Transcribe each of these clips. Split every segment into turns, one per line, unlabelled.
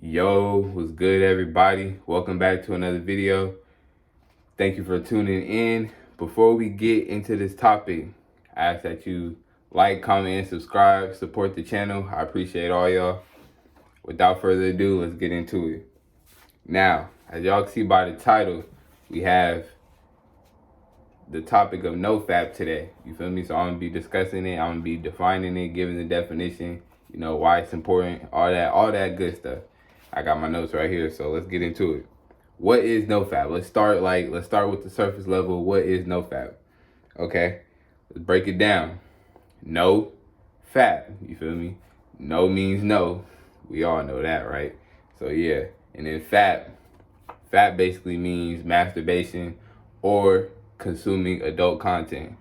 Yo, what's good, everybody? Welcome back to another video. Thank you for tuning in. Before we get into this topic, I ask that you like, comment, and subscribe. Support the channel. I appreciate all y'all. Without further ado, let's get into it. Now, as y'all can see by the title, we have the topic of NoFAP today. You feel me? So I'm gonna be discussing it. I'm gonna be defining it, giving the definition. You know why it's important, all that good stuff. I got my notes right here, so let's get into it. What is NoFAP? Let's start with the surface level. What is NoFAP? Okay, let's break it down. No FAP. You feel me? No means no. We all know that, right? So yeah, and then FAP basically means masturbation or consuming adult content.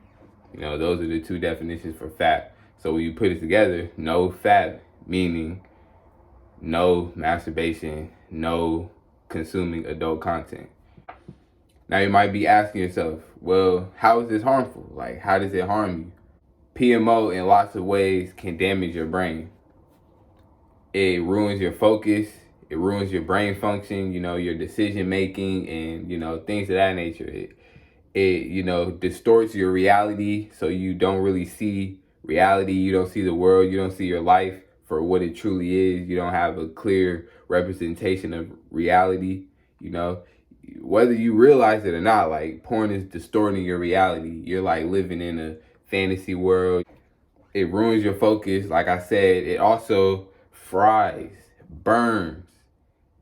You know, those are the two definitions for FAP. So when you put it together, no FAP meaning no masturbation, no consuming adult content. Now you might be asking yourself, well, how is this harmful? Like, how does it harm you? PMO in lots of ways can damage your brain. It ruins your focus. It ruins your brain function, you know, your decision making and, you know, things of that nature. It distorts your reality, so you don't really see reality. You don't see the world. You don't see your life for what it truly is. You don't have a clear representation of reality. You know, whether you realize it or not, like, porn is distorting your reality. You're like living in a fantasy world. It ruins your focus. Like I said, it also fries, burns,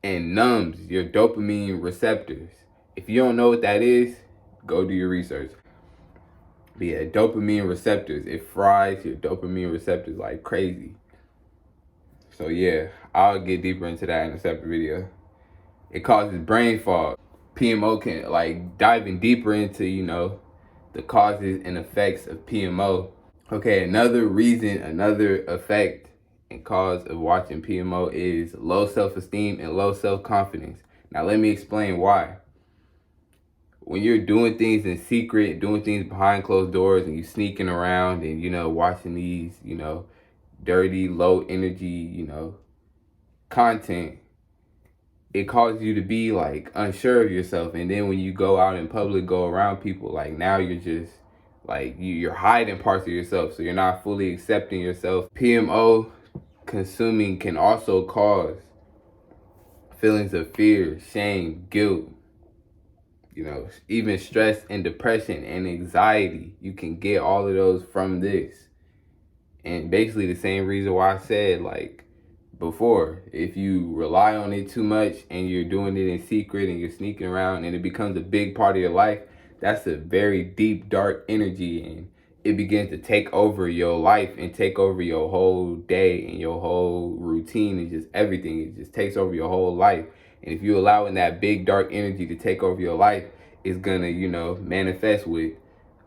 and numbs your dopamine receptors. If you don't know what that is, go do your research. But yeah, dopamine receptors. It fries your dopamine receptors like crazy. So yeah, I'll get deeper into that in a separate video. It causes brain fog. PMO can, like, diving deeper into, you know, the causes and effects of PMO. Okay, another effect and cause of watching PMO is low self-esteem and low self-confidence. Now let me explain why. When you're doing things in secret, doing things behind closed doors, and you sneaking around and, you know, watching these, you know, dirty, low energy, you know, content, it causes you to be, like, unsure of yourself. And then when you go out in public, go around people, like, now you're just, like, you're hiding parts of yourself. So you're not fully accepting yourself. PMO consuming can also cause feelings of fear, shame, guilt, you know, even stress and depression and anxiety. You can get all of those from this. And basically the same reason why I said, like, before, if you rely on it too much and you're doing it in secret and you're sneaking around and it becomes a big part of your life, that's a very deep, dark energy, and it begins to take over your life and take over your whole day and your whole routine and just everything. It just takes over your whole life. And if you allow in that big, dark energy to take over your life, it's gonna, you know, manifest with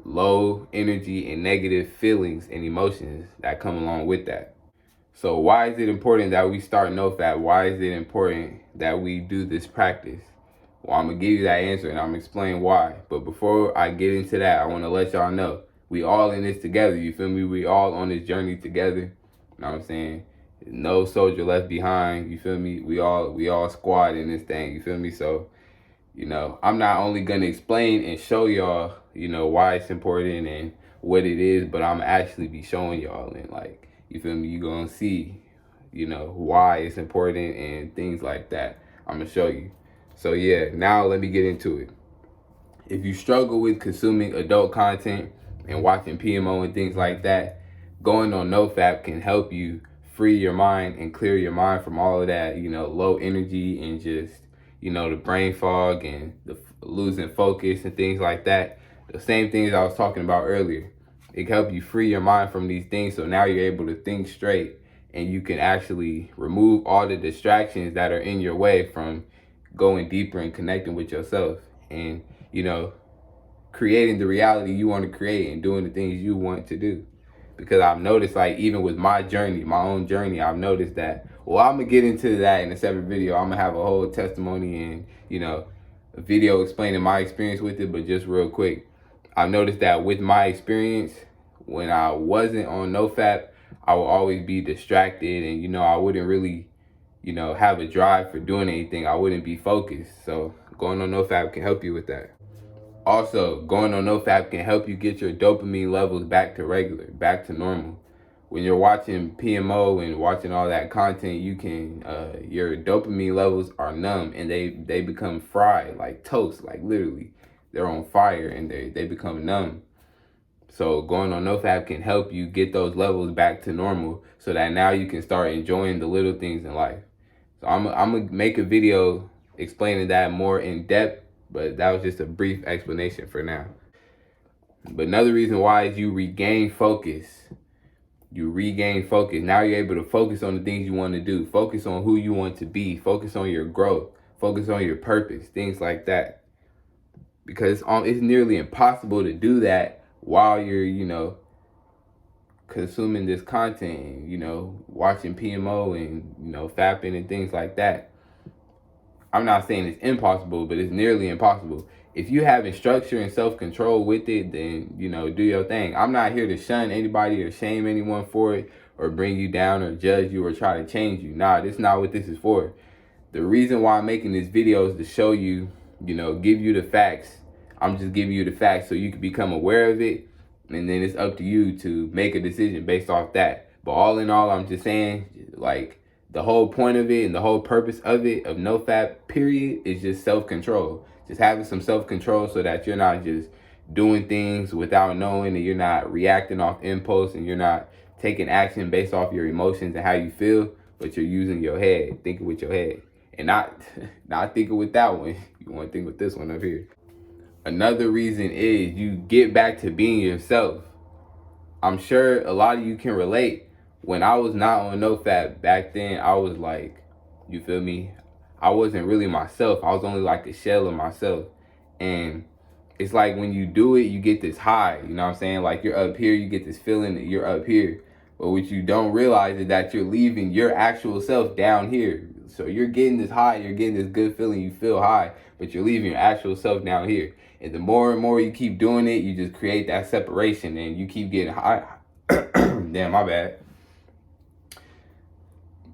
low energy and negative feelings and emotions that come along with that. So why is it important that we start NoFAP? Why is it important that we do this practice? Well, I'm going to give you that answer and I'm going to explain why. But before I get into that, I want to let y'all know, we all in this together. You feel me? We all on this journey together. You know what I'm saying? No soldier left behind. You feel me? We all squad in this thing. You feel me? So, you know, I'm not only going to explain and show y'all, you know, why it's important and what it is, but I'm actually be showing y'all, and, like, you feel me? You're going to see, you know, why it's important and things like that. I'm going to show you. So yeah, now let me get into it. If you struggle with consuming adult content and watching PMO and things like that, going on NoFAP can help you free your mind and clear your mind from all of that, you know, low energy and just, you know, the brain fog and the losing focus and things like that. The same things I was talking about earlier. It can help you free your mind from these things, so now you're able to think straight and you can actually remove all the distractions that are in your way from going deeper and connecting with yourself and, you know, creating the reality you want to create and doing the things you want to do. Because I've noticed, like, even with my journey, my own journey, I've noticed that, well, I'm going to get into that in a separate video. I'm going to have a whole testimony and, you know, a video explaining my experience with it. But just real quick, I've noticed that with my experience, when I wasn't on NoFAP, I would always be distracted and, you know, I wouldn't really have a drive for doing anything, I wouldn't be focused. So going on NoFAP can help you with that. Also, going on NoFAP can help you get your dopamine levels back to regular, back to normal. When you're watching PMO and watching all that content, you can your dopamine levels are numb and they become fried like toast, like literally they're on fire and they become numb. So going on NoFap can help you get those levels back to normal so that now you can start enjoying the little things in life. So I'm gonna make a video explaining that more in depth, but that was just a brief explanation for now. But another reason why is you regain focus. You regain focus. Now you're able to focus on the things you want to do. Focus on who you want to be. Focus on your growth. Focus on your purpose. Things like that. Because it's nearly impossible to do that while you're, consuming this content, watching PMO and, fapping and things like that. I'm not saying it's impossible, but it's nearly impossible. If you having structure and self-control with it, then, do your thing. I'm not here to shun anybody or shame anyone for it or bring you down or judge you or try to change you. Nah, this is not what this is for. The reason why I'm making this video is to show you, give you the facts. I'm just giving you the facts so you can become aware of it. And then it's up to you to make a decision based off that. But all in all, I'm just saying, like, the whole point of it and the whole purpose of it, of NoFap, period, is just self-control. Just having some self-control so that you're not just doing things without knowing, and you're not reacting off impulse, and you're not taking action based off your emotions and how you feel, but you're using your head, thinking with your head. And not thinking with that one. You want to think with this one up here. Another reason is you get back to being yourself. I'm sure a lot of you can relate. When I was not on NoFap back then, I was like, you feel me? I wasn't really myself. I was only like a shell of myself. And it's like when you do it, you get this high. You know what I'm saying? Like you're up here, you get this feeling that you're up here. But what you don't realize is that you're leaving your actual self down here. So you're getting this high, you're getting this good feeling, you feel high, but you're leaving your actual self down here. And the more and more you keep doing it, you just create that separation and you keep getting high. Damn, my bad.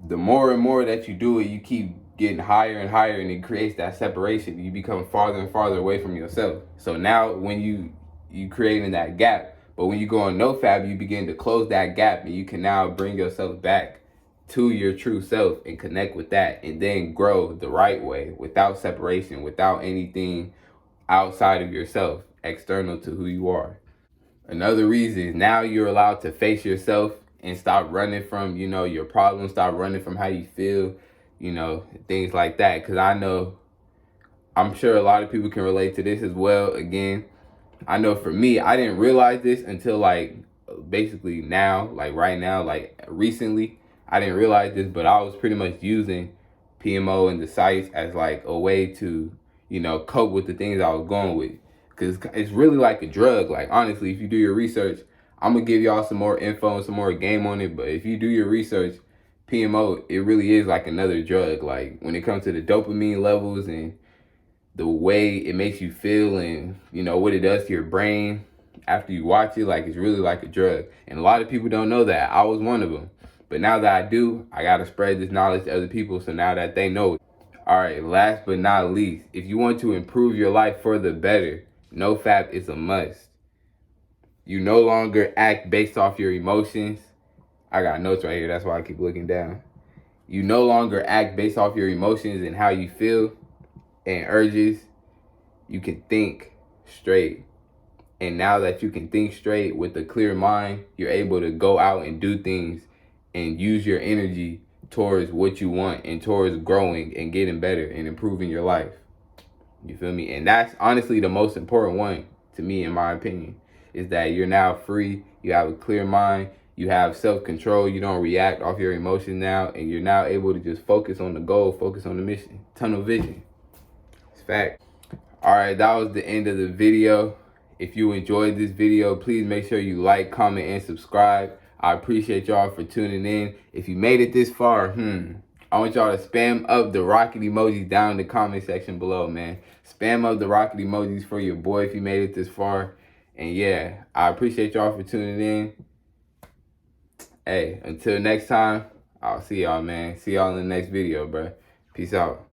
The more and more that you do it, you keep getting higher and higher, and it creates that separation. You become farther and farther away from yourself. So now when you creating that gap, but when you go on NoFap, you begin to close that gap, and you can now bring yourself back to your true self and connect with that, and then grow the right way without separation, without anything outside of yourself, external to who you are. Another reason is now you're allowed to face yourself and stop running from, your problems, stop running from how you feel, things like that. Because I'm sure a lot of people can relate to this as well. Again, I know for me, I didn't realize this until like basically now, like right now, like recently. I didn't realize this, but I was pretty much using PMO and the sites as like a way to, cope with the things I was going with. Because it's really like a drug. Like, honestly, if you do your research, I'm going to give y'all some more info and some more game on it. But if you do your research, PMO, it really is like another drug. Like, when it comes to the dopamine levels and the way it makes you feel and, what it does to your brain after you watch it, like, it's really like a drug. And a lot of people don't know that. I was one of them. But now that I do, I got to spread this knowledge to other people so now that they know it. All right, last but not least, if you want to improve your life for the better, NoFap is a must. You no longer act based off your emotions. I got notes right here, that's why I keep looking down. You no longer act based off your emotions and how you feel and urges. You can think straight. And now that you can think straight with a clear mind, you're able to go out and do things and use your energy towards what you want and towards growing and getting better and improving your life. You feel me? And that's honestly the most important one to me, in my opinion, is that you're now free. You have a clear mind. You have self-control. You don't react off your emotions now. And you're now able to just focus on the goal, focus on the mission. Tunnel vision. It's fact. All right, that was the end of the video. If you enjoyed this video, please make sure you like, comment, and subscribe. I appreciate y'all for tuning in. If you made it this far, I want y'all to spam up the rocket emojis down in the comment section below, man. Spam up the rocket emojis for your boy if you made it this far. And yeah, I appreciate y'all for tuning in. Hey, until next time, I'll see y'all, man. See y'all in the next video, bro. Peace out.